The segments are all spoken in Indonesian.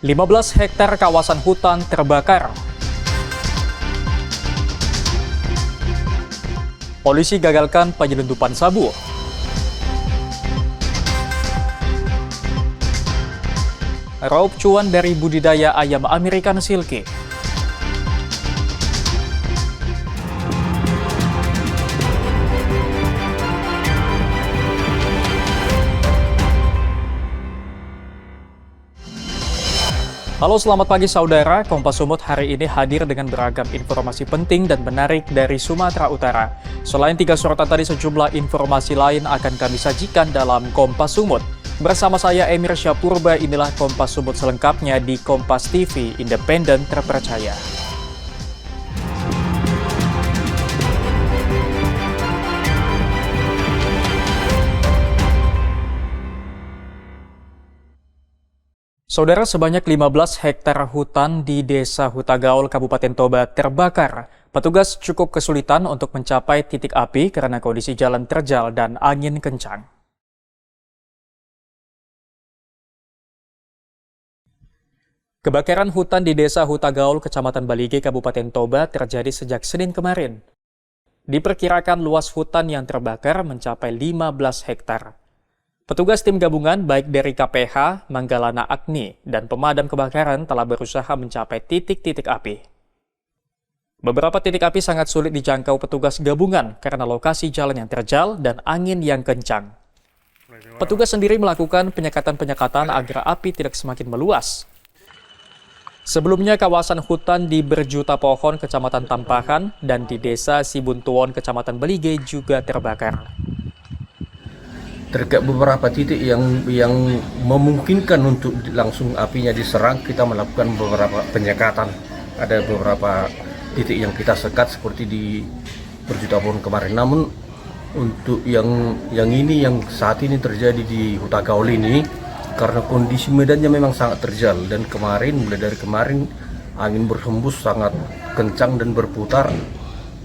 15 hektar kawasan hutan terbakar. Polisi gagalkan penyelundupan sabu. Raup cuan dari budidaya ayam American Silky. Halo, selamat pagi saudara. Kompas Sumut hari ini hadir dengan beragam informasi penting dan menarik dari Sumatera Utara. Selain 3 sorotan tadi, sejumlah informasi lain akan kami sajikan dalam Kompas Sumut. Bersama saya Emir Syapurba, inilah Kompas Sumut selengkapnya di Kompas TV, independen terpercaya. Saudara, sebanyak 15 hektar hutan di Desa Hutagaul, Kabupaten Toba terbakar. Petugas cukup kesulitan untuk mencapai titik api karena kondisi jalan terjal dan angin kencang. Kebakaran hutan di Desa Hutagaul, Kecamatan Balige, Kabupaten Toba terjadi sejak Senin kemarin. Diperkirakan luas hutan yang terbakar mencapai 15 hektar. Petugas tim gabungan baik dari KPH, Manggalana Agni, dan pemadam kebakaran telah berusaha mencapai titik-titik api. Beberapa titik api sangat sulit dijangkau petugas gabungan karena lokasi jalan yang terjal dan angin yang kencang. Petugas sendiri melakukan penyekatan-penyekatan agar api tidak semakin meluas. Sebelumnya, kawasan hutan di Berjuta Pohon, Kecamatan Tampakan, dan di Desa Sibuntuon, Kecamatan Balige juga terbakar. Terkait beberapa titik yang memungkinkan untuk langsung apinya diserang, kita melakukan beberapa penyekatan. Ada beberapa titik yang kita sekat seperti di Berjuta Pohon kemarin. Namun untuk yang ini yang saat ini terjadi di Hutagaul ini, karena kondisi medannya memang sangat terjal dan mulai dari kemarin angin berhembus sangat kencang dan berputar.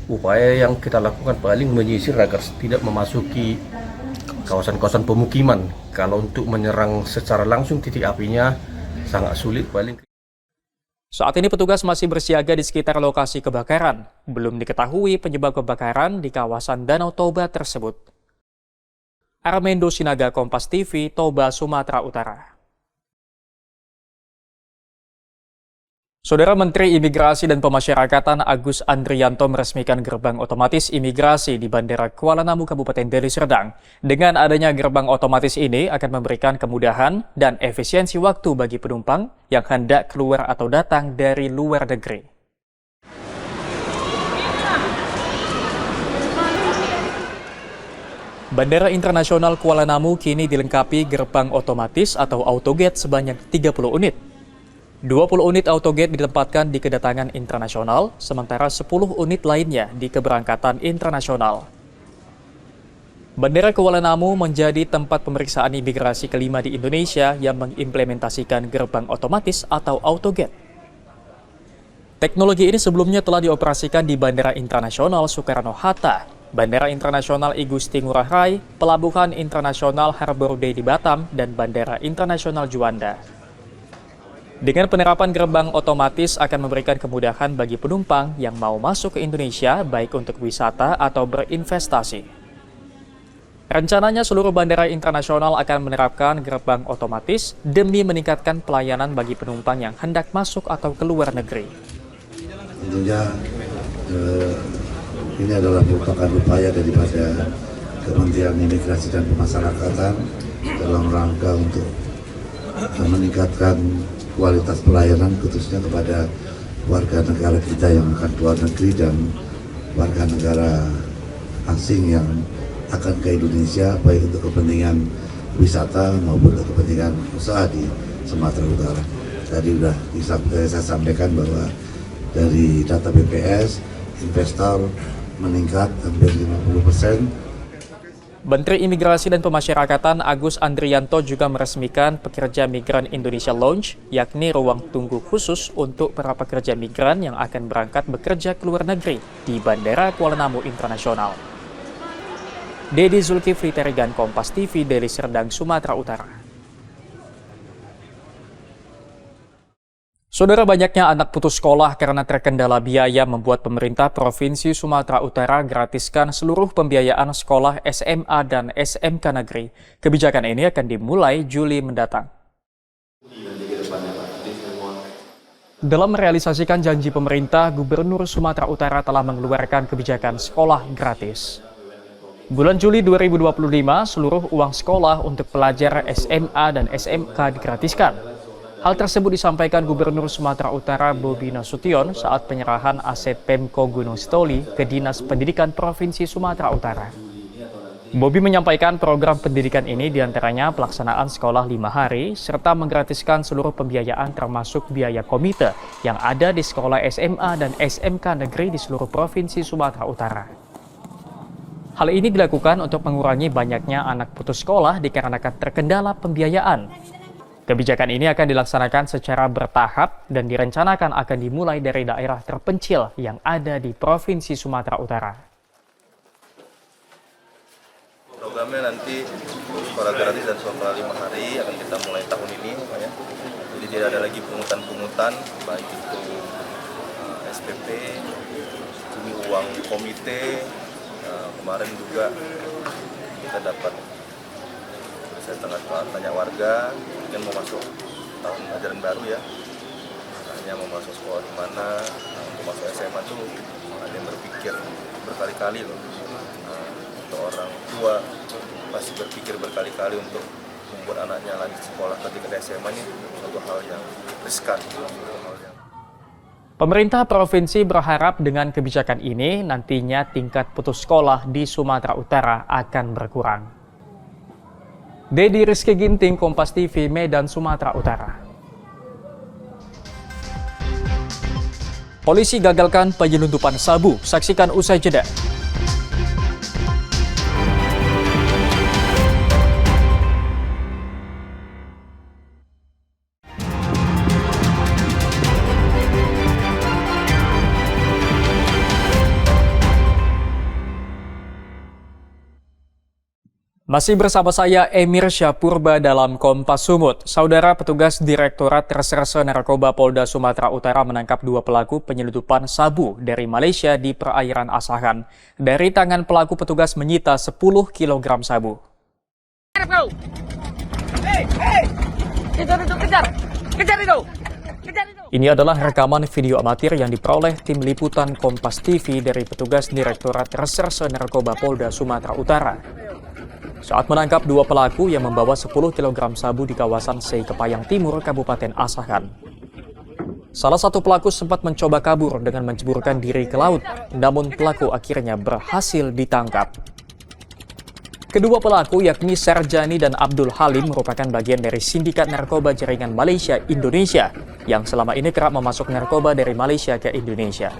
Upaya yang kita lakukan paling menyisir agar tidak memasuki kawasan-kawasan pemukiman. Kalau untuk menyerang secara langsung titik apinya sangat sulit paling. Saat ini petugas masih bersiaga di sekitar lokasi kebakaran. Belum diketahui penyebab kebakaran di kawasan Danau Toba tersebut. Armendo Sinaga, Kompas TV, Toba, Sumatera Utara. Saudara Menteri Imigrasi dan Pemasyarakatan Agus Andrianto meresmikan gerbang otomatis imigrasi di Bandara Kuala Namu, Kabupaten Deli Serdang. Dengan adanya gerbang otomatis ini akan memberikan kemudahan dan efisiensi waktu bagi penumpang yang hendak keluar atau datang dari luar negeri. Bandara Internasional Kuala Namu kini dilengkapi gerbang otomatis atau autogate sebanyak 30 unit. 20 unit autogate ditempatkan di kedatangan internasional, sementara 10 unit lainnya di keberangkatan internasional. Bandara Kuala Namu menjadi tempat pemeriksaan imigrasi kelima di Indonesia yang mengimplementasikan gerbang otomatis atau autogate. Teknologi ini sebelumnya telah dioperasikan di Bandara Internasional Soekarno-Hatta, Bandara Internasional I Gusti Ngurah Rai, Pelabuhan Internasional Harbour Bay di Batam, dan Bandara Internasional Juanda. Dengan penerapan gerbang otomatis akan memberikan kemudahan bagi penumpang yang mau masuk ke Indonesia baik untuk wisata atau berinvestasi. Rencananya seluruh bandara internasional akan menerapkan gerbang otomatis demi meningkatkan pelayanan bagi penumpang yang hendak masuk atau keluar negeri. Tentunya ini adalah merupakan upaya daripada Kementerian Imigrasi dan Pemasyarakatan dalam rangka untuk meningkatkan kualitas pelayanan khususnya kepada warga negara kita yang akan keluar negeri dan warga negara asing yang akan ke Indonesia baik untuk kepentingan wisata maupun untuk kepentingan usaha di Sumatera Utara. Tadi sudah saya sampaikan bahwa dari data BPS investor meningkat hampir 50%. Menteri Imigrasi dan Pemasyarakatan Agus Andrianto juga meresmikan Pekerja Migran Indonesia Lounge, yakni ruang tunggu khusus untuk para pekerja migran yang akan berangkat bekerja ke luar negeri di Bandara Kuala Namu Internasional. Dedi Zulkifli Terigan, Kompas TV, Deli Serdang, Sumatera Utara. Saudara, banyaknya anak putus sekolah karena terkendala biaya membuat pemerintah Provinsi Sumatera Utara gratiskan seluruh pembiayaan sekolah SMA dan SMK negeri. Kebijakan ini akan dimulai Juli mendatang. Dalam merealisasikan janji pemerintah, Gubernur Sumatera Utara telah mengeluarkan kebijakan sekolah gratis. Bulan Juli 2025, seluruh uang sekolah untuk pelajar SMA dan SMK digratiskan. Hal tersebut disampaikan Gubernur Sumatera Utara Bobi Nasution saat penyerahan aset Pemko Gunung Sitoli ke Dinas Pendidikan Provinsi Sumatera Utara. Bobi menyampaikan program pendidikan ini diantaranya pelaksanaan sekolah 5 hari serta menggratiskan seluruh pembiayaan termasuk biaya komite yang ada di sekolah SMA dan SMK negeri di seluruh Provinsi Sumatera Utara. Hal ini dilakukan untuk mengurangi banyaknya anak putus sekolah dikarenakan terkendala pembiayaan. Kebijakan ini akan dilaksanakan secara bertahap dan direncanakan akan dimulai dari daerah terpencil yang ada di Provinsi Sumatera Utara. Programnya nanti sekolah gratis dan sekolah 5 hari akan kita mulai tahun ini, ya. Jadi tidak ada lagi pungutan-pungutan, baik itu SPP, ini uang komite. Kemarin juga kita dapat saya tanya warga, mungkin mau masuk tahun ajaran baru ya, hanya mau masuk sekolah di mana, untuk masuk SMA tuh ada yang berpikir berkali-kali loh. Untuk orang tua pasti berpikir berkali-kali untuk membuat anaknya lanjut sekolah ketika di SMA ini suatu hal yang riskan. Pemerintah provinsi berharap dengan kebijakan ini nantinya tingkat putus sekolah di Sumatera Utara akan berkurang. Dedi Rizky Ginting, Kompas TV, Medan, Sumatera Utara. Polisi gagalkan penyelundupan sabu, saksikan usai jeda. Masih bersama saya Emir Syapurba dalam Kompas Sumut. Saudara, petugas Direktorat Reserse Narkoba Polda Sumatera Utara menangkap 2 pelaku penyelundupan sabu dari Malaysia di perairan Asahan. Dari tangan pelaku, petugas menyita 10 kg sabu. Kejar itu! Ini adalah rekaman video amatir yang diperoleh tim liputan Kompas TV dari petugas Direktorat Reserse Narkoba Polda Sumatera Utara. Saat menangkap 2 pelaku yang membawa 10 kg sabu di kawasan Sei Kepayang Timur, Kabupaten Asahan. Salah satu pelaku sempat mencoba kabur dengan menceburkan diri ke laut, namun pelaku akhirnya berhasil ditangkap. Kedua pelaku yakni Serjani dan Abdul Halim merupakan bagian dari sindikat narkoba jaringan Malaysia-Indonesia yang selama ini kerap memasuk narkoba dari Malaysia ke Indonesia.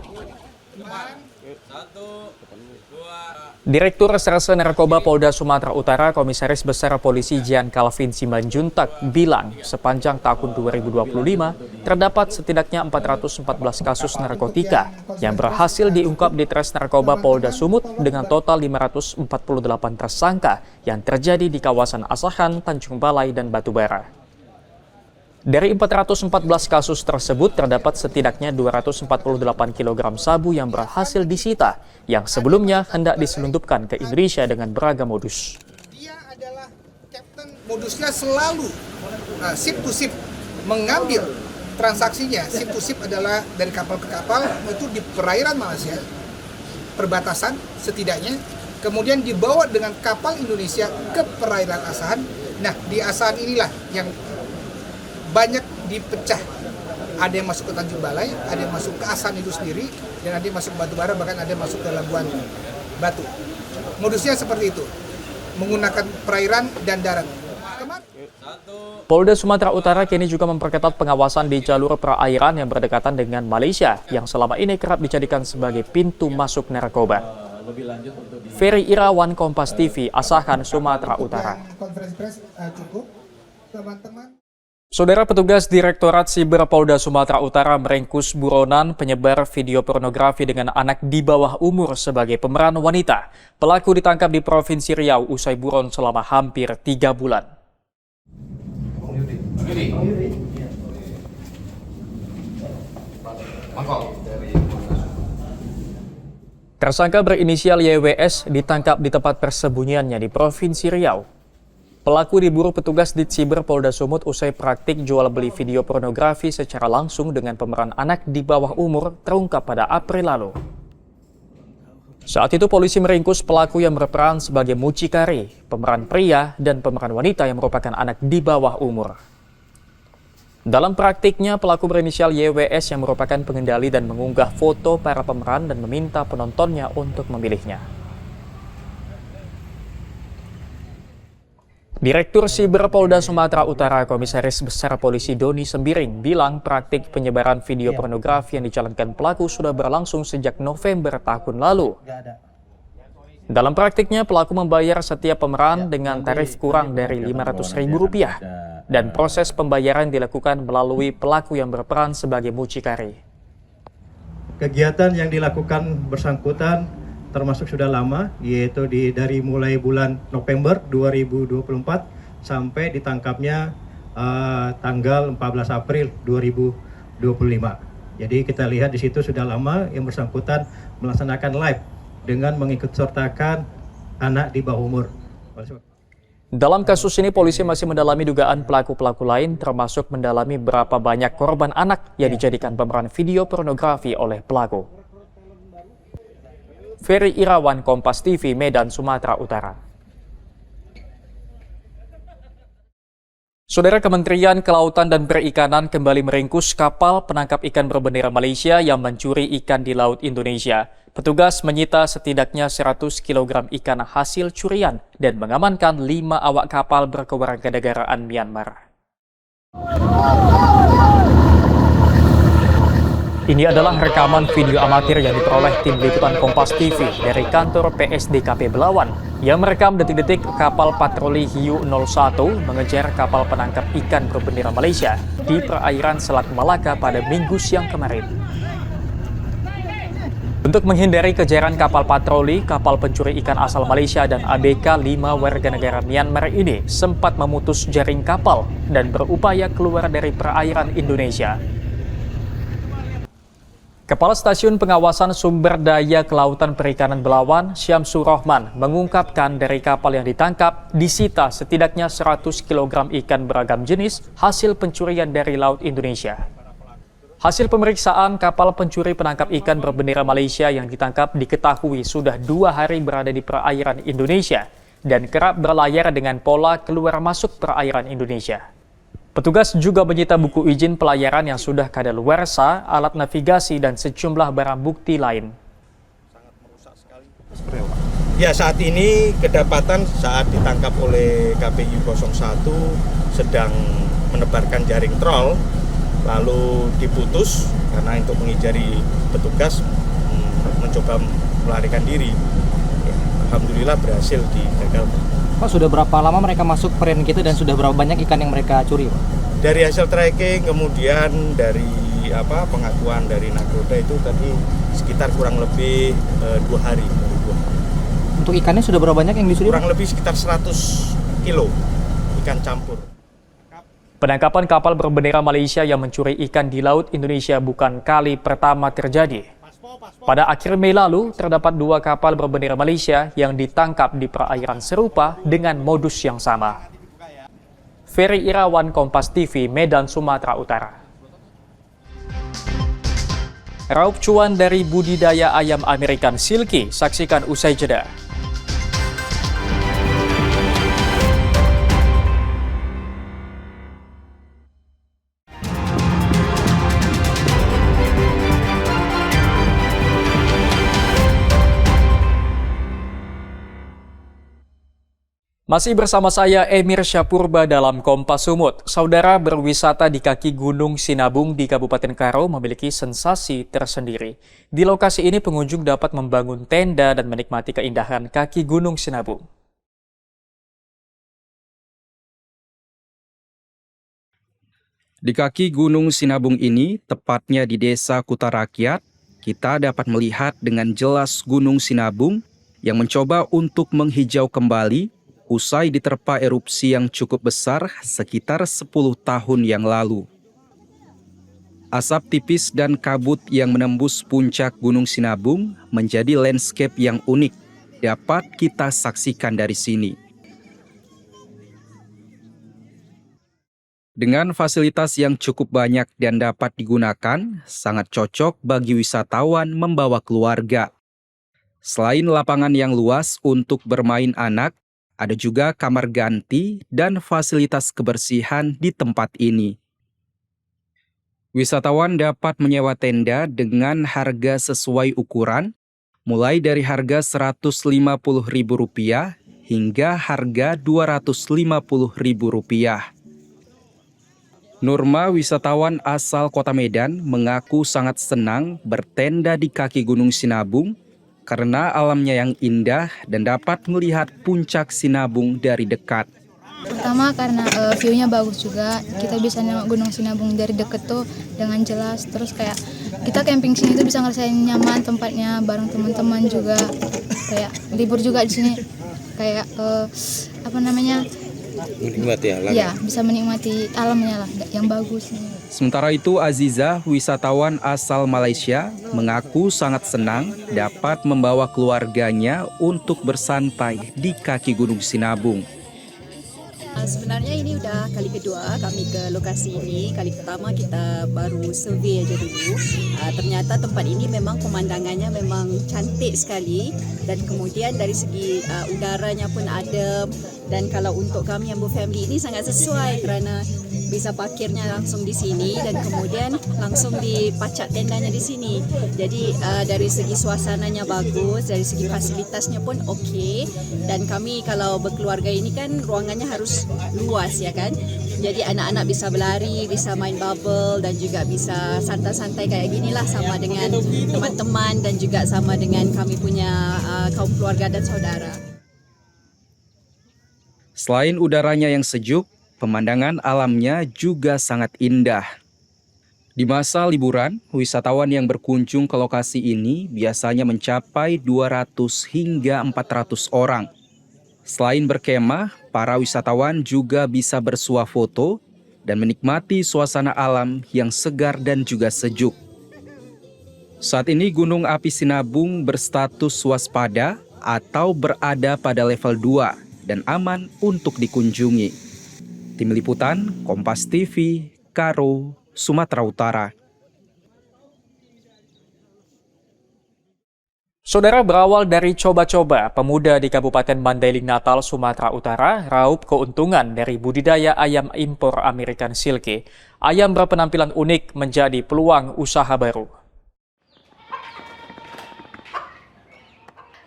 Direktur Reserse Narkoba Polda Sumatera Utara, Komisaris Besar Polisi Jian Calvin Simanjuntak bilang sepanjang tahun 2025 terdapat setidaknya 414 kasus narkotika yang berhasil diungkap di Tres Narkoba Polda Sumut dengan total 548 tersangka yang terjadi di kawasan Asahan, Tanjung Balai, dan Batubara. Dari 414 kasus tersebut terdapat setidaknya 248 kg sabu yang berhasil disita yang sebelumnya hendak diselundupkan ke Indonesia dengan beragam modus. Dia adalah kapten, modusnya selalu ship to ship, mengambil transaksinya. Ship to ship adalah dari kapal ke kapal, itu di perairan Malaysia, perbatasan setidaknya, kemudian dibawa dengan kapal Indonesia ke perairan Asahan. Nah, di Asahan inilah yang banyak dipecah. Ada yang masuk ke Tanjung Balai, ada yang masuk ke Asahan itu sendiri, dan ada yang masuk ke Batubara, bahkan ada yang masuk ke Labuan Batu. Modusnya seperti itu, menggunakan perairan dan darat. Polda Sumatera Utara kini juga memperketat pengawasan di jalur perairan yang berdekatan dengan Malaysia yang selama ini kerap dijadikan sebagai pintu masuk narkoba. Ferry Irawan, Kompas TV, Asahan, Sumatera Utara. Konferensi pers cukup, teman-teman. Saudara, petugas Direktorat Siber Polda Sumatera Utara meringkus buronan penyebar video pornografi dengan anak di bawah umur sebagai pemeran wanita. Pelaku ditangkap di Provinsi Riau usai buron selama hampir 3 bulan. Tersangka berinisial YWS ditangkap di tempat persembunyiannya di Provinsi Riau. Pelaku diburu petugas Ditsiber Polda Sumut usai praktik jual beli video pornografi secara langsung dengan pemeran anak di bawah umur terungkap pada April lalu. Saat itu polisi meringkus pelaku yang berperan sebagai mucikari, pemeran pria dan pemeran wanita yang merupakan anak di bawah umur. Dalam praktiknya, pelaku berinisial YWS yang merupakan pengendali dan mengunggah foto para pemeran dan meminta penontonnya untuk memilihnya. Direktur Siber Polda Sumatera Utara Komisaris Besar Polisi Doni Sembiring bilang praktik penyebaran video pornografi yang dijalankan pelaku sudah berlangsung sejak November tahun lalu. Dalam praktiknya, pelaku membayar setiap pemeran dengan tarif kurang dari Rp500.000 dan proses pembayaran dilakukan melalui pelaku yang berperan sebagai mucikari. Kegiatan yang dilakukan bersangkutan termasuk sudah lama, yaitu dari mulai bulan November 2024 sampai ditangkapnya tanggal 14 April 2025. Jadi kita lihat di situ sudah lama yang bersangkutan melaksanakan live dengan mengikutsertakan anak di bawah umur. Dalam kasus ini, polisi masih mendalami dugaan pelaku-pelaku lain, termasuk mendalami berapa banyak korban anak yang dijadikan pemeran video pornografi oleh pelaku. Ferry Irawan, Kompas TV, Medan, Sumatera Utara. Saudara, Kementerian Kelautan dan Perikanan kembali meringkus kapal penangkap ikan berbendera Malaysia yang mencuri ikan di Laut Indonesia. Petugas menyita setidaknya 100 kg ikan hasil curian dan mengamankan 5 awak kapal berkewarganegaraan Myanmar. Ini adalah rekaman video amatir yang diperoleh tim liputan Kompas TV dari kantor PSDKP Belawan yang merekam detik-detik kapal patroli Hiu 01 mengejar kapal penangkap ikan berbendera Malaysia di perairan Selat Malaka pada Minggu siang kemarin. Untuk menghindari kejaran kapal patroli, kapal pencuri ikan asal Malaysia dan ABK 5 warga negara Myanmar ini sempat memutus jaring kapal dan berupaya keluar dari perairan Indonesia. Kepala Stasiun Pengawasan Sumber Daya Kelautan Perikanan Belawan, Syamsur Rohman, mengungkapkan dari kapal yang ditangkap disita setidaknya 100 kg ikan beragam jenis hasil pencurian dari Laut Indonesia. Hasil pemeriksaan kapal pencuri penangkap ikan berbendera Malaysia yang ditangkap diketahui sudah 2 hari berada di perairan Indonesia dan kerap berlayar dengan pola keluar masuk perairan Indonesia. Petugas juga menyita buku izin pelayaran yang sudah kadaluarsa, alat navigasi, dan sejumlah barang bukti lain. Ya, saat ini kedapatan saat ditangkap oleh KPI 01 sedang menebarkan jaring trol, lalu diputus karena untuk menghindari petugas mencoba melarikan diri. Alhamdulillah berhasil digagalkan. Pak, sudah berapa lama mereka masuk perairan kita dan sudah berapa banyak ikan yang mereka curi, Pak? Dari hasil tracking, kemudian dari pengakuan dari nakoda itu tadi sekitar kurang lebih 2 hari. Untuk ikannya sudah berapa banyak yang dicuri? Kurang lebih sekitar 100 kilo ikan campur. Penangkapan kapal berbendera Malaysia yang mencuri ikan di Laut Indonesia bukan kali pertama terjadi. Pada akhir Mei lalu, terdapat 2 kapal berbendera Malaysia yang ditangkap di perairan serupa dengan modus yang sama. Ferry Irawan, Kompas TV, Medan, Sumatera Utara. Raup cuan dari budidaya ayam American Silky, saksikan usai jeda. Masih bersama saya Emir Syapurba dalam Kompas Sumut. Saudara, berwisata di kaki Gunung Sinabung di Kabupaten Karo memiliki sensasi tersendiri. Di lokasi ini pengunjung dapat membangun tenda dan menikmati keindahan kaki Gunung Sinabung. Di kaki Gunung Sinabung ini, tepatnya di Desa Kutarakyat, kita dapat melihat dengan jelas Gunung Sinabung yang mencoba untuk menghijau kembali usai diterpa erupsi yang cukup besar sekitar 10 tahun yang lalu. Asap tipis dan kabut yang menembus puncak Gunung Sinabung menjadi landscape yang unik dapat kita saksikan dari sini. Dengan fasilitas yang cukup banyak dan dapat digunakan, sangat cocok bagi wisatawan membawa keluarga. Selain lapangan yang luas untuk bermain anak, ada juga kamar ganti dan fasilitas kebersihan di tempat ini. Wisatawan dapat menyewa tenda dengan harga sesuai ukuran, mulai dari harga Rp150.000 hingga harga Rp250.000. Nurma, wisatawan asal Kota Medan, mengaku sangat senang bertenda di kaki Gunung Sinabung karena alamnya yang indah dan dapat melihat puncak Sinabung dari dekat. Pertama karena view-nya bagus juga, kita bisa nengok Gunung Sinabung dari deket tuh dengan jelas. Terus kayak kita camping sini tuh bisa ngerasain nyaman tempatnya bareng teman-teman juga. Kayak libur juga di sini. Kayak Menikmati alam. Ya, bisa menikmati alamnya lah yang bagus. Sementara itu, Aziza, wisatawan asal Malaysia, mengaku sangat senang dapat membawa keluarganya untuk bersantai di kaki Gunung Sinabung. Sebenarnya ini udah kali kedua kami ke lokasi ini. Kali pertama kita baru survey aja dulu. Ternyata tempat ini memang pemandangannya memang cantik sekali. Dan kemudian dari segi udaranya pun adem. Dan kalau untuk kami yang berfamily ini sangat sesuai kerana bisa parkirnya langsung di sini dan kemudian langsung dipacak tendanya di sini. Jadi dari segi suasananya bagus, dari segi fasilitasnya pun okey. Dan kami kalau berkeluarga ini kan ruangannya harus luas ya kan. Jadi anak-anak bisa berlari, bisa main bubble dan juga bisa santai-santai kayak ginilah sama dengan teman-teman dan juga sama dengan kami punya kaum keluarga dan saudara. Selain udaranya yang sejuk, pemandangan alamnya juga sangat indah. Di masa liburan, wisatawan yang berkunjung ke lokasi ini biasanya mencapai 200 hingga 400 orang. Selain berkemah, para wisatawan juga bisa bersuah foto dan menikmati suasana alam yang segar dan juga sejuk. Saat ini Gunung Api Sinabung berstatus waspada atau berada pada level 2 dan aman untuk dikunjungi. Tim Liputan, Kompas TV, Karo, Sumatera Utara. Saudara, berawal dari coba-coba, pemuda di Kabupaten Mandailing Natal, Sumatera Utara, raup keuntungan dari budidaya ayam impor American Silke. Ayam berpenampilan unik menjadi peluang usaha baru.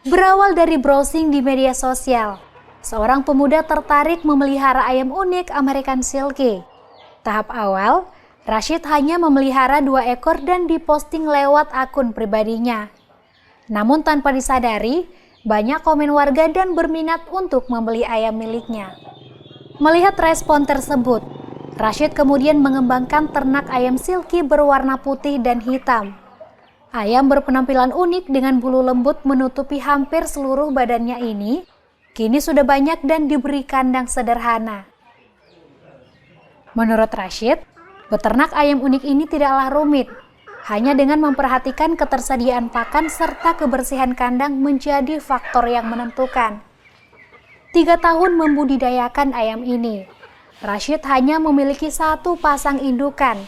Berawal dari browsing di media sosial, seorang pemuda tertarik memelihara ayam unik American Silke. Tahap awal, Rashid hanya memelihara 2 ekor dan diposting lewat akun pribadinya. Namun tanpa disadari, banyak komen warga dan berminat untuk membeli ayam miliknya. Melihat respon tersebut, Rashid kemudian mengembangkan ternak ayam silky berwarna putih dan hitam. Ayam berpenampilan unik dengan bulu lembut menutupi hampir seluruh badannya ini, kini sudah banyak dan diberi kandang sederhana. Menurut Rashid, beternak ayam unik ini tidaklah rumit. Hanya dengan memperhatikan ketersediaan pakan serta kebersihan kandang menjadi faktor yang menentukan. 3 tahun membudidayakan ayam ini, Rashid hanya memiliki 1 pasang indukan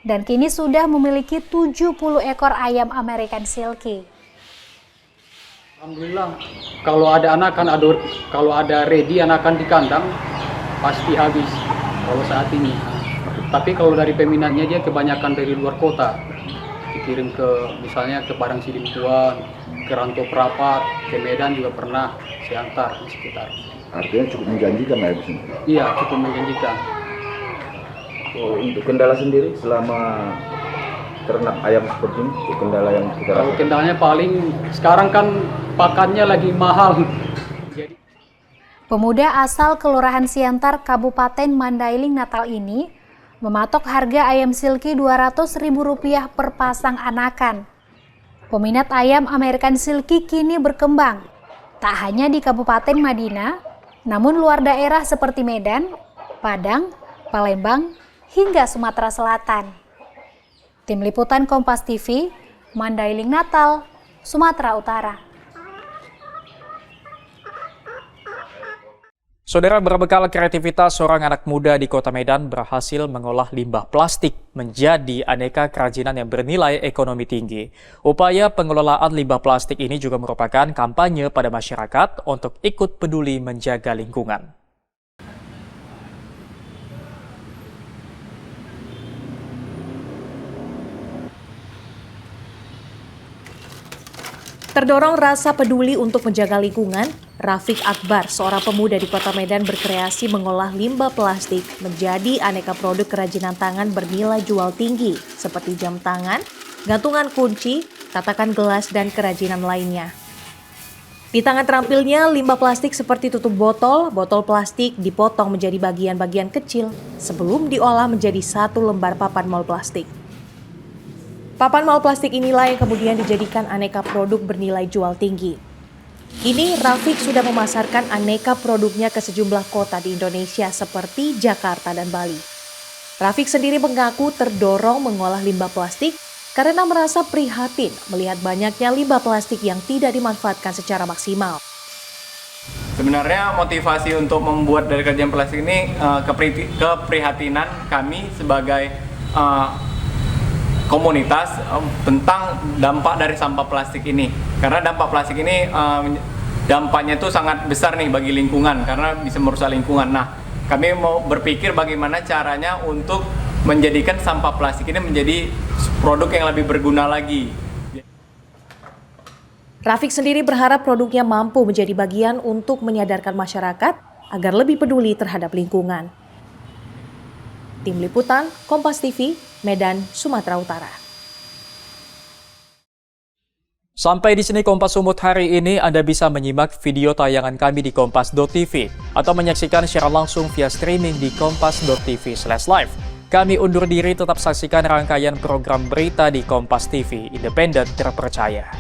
dan kini sudah memiliki 70 ekor ayam American Silke. Alhamdulillah, kalau ada anakan, kalau ada ready anakan di kandang, pasti habis kalau saat ini. Tapi kalau dari peminatnya dia kebanyakan dari luar kota. Dikirim ke misalnya ke Padang Sidimpuan, ke Rantau Prapat, ke Medan juga pernah diantar di sekitar. Artinya cukup menjanjikan lah di sini. Iya, cukup menjanjikan. Oh, untuk kendala sendiri selama ternak ayam seperti ini, kendala yang kita rasakan? Kalau kendalanya paling sekarang kan pakannya lagi mahal. Pemuda asal Kelurahan Siantar, Kabupaten Mandailing Natal ini mematok harga ayam silky Rp200.000 per pasang anakan. Peminat ayam American Silke kini berkembang, tak hanya di Kabupaten Madinah, namun luar daerah seperti Medan, Padang, Palembang, hingga Sumatera Selatan. Tim Liputan Kompas TV, Mandailing Natal, Sumatera Utara. Saudara, berbekal kreativitas seorang anak muda di Kota Medan berhasil mengolah limbah plastik menjadi aneka kerajinan yang bernilai ekonomi tinggi. Upaya pengelolaan limbah plastik ini juga merupakan kampanye pada masyarakat untuk ikut peduli menjaga lingkungan. Terdorong rasa peduli untuk menjaga lingkungan, Rafiq Akbar, seorang pemuda di Kota Medan berkreasi mengolah limbah plastik menjadi aneka produk kerajinan tangan bernilai jual tinggi seperti jam tangan, gantungan kunci, tatakan gelas, dan kerajinan lainnya. Di tangan terampilnya, limbah plastik seperti tutup botol plastik dipotong menjadi bagian-bagian kecil sebelum diolah menjadi satu lembar papan mall plastik. Papan mall plastik inilah yang kemudian dijadikan aneka produk bernilai jual tinggi. Kini Rafiq sudah memasarkan aneka produknya ke sejumlah kota di Indonesia seperti Jakarta dan Bali. Rafiq sendiri mengaku terdorong mengolah limbah plastik karena merasa prihatin melihat banyaknya limbah plastik yang tidak dimanfaatkan secara maksimal. Sebenarnya motivasi untuk membuat dari kerajinan plastik ini keprihatinan kami sebagai komunitas tentang dampak dari sampah plastik ini. Karena dampak plastik ini dampaknya itu sangat besar nih bagi lingkungan karena bisa merusak lingkungan. Nah, kami mau berpikir bagaimana caranya untuk menjadikan sampah plastik ini menjadi produk yang lebih berguna lagi. Rafiq sendiri berharap produknya mampu menjadi bagian untuk menyadarkan masyarakat agar lebih peduli terhadap lingkungan. Tim Liputan, Kompas TV, Medan, Sumatera Utara. Sampai di sini Kompas Sumut hari ini. Anda bisa menyimak video tayangan kami di kompas.tv atau menyaksikan secara langsung via streaming di kompas.tv/live. Kami undur diri, tetap saksikan rangkaian program berita di Kompas TV, independen terpercaya.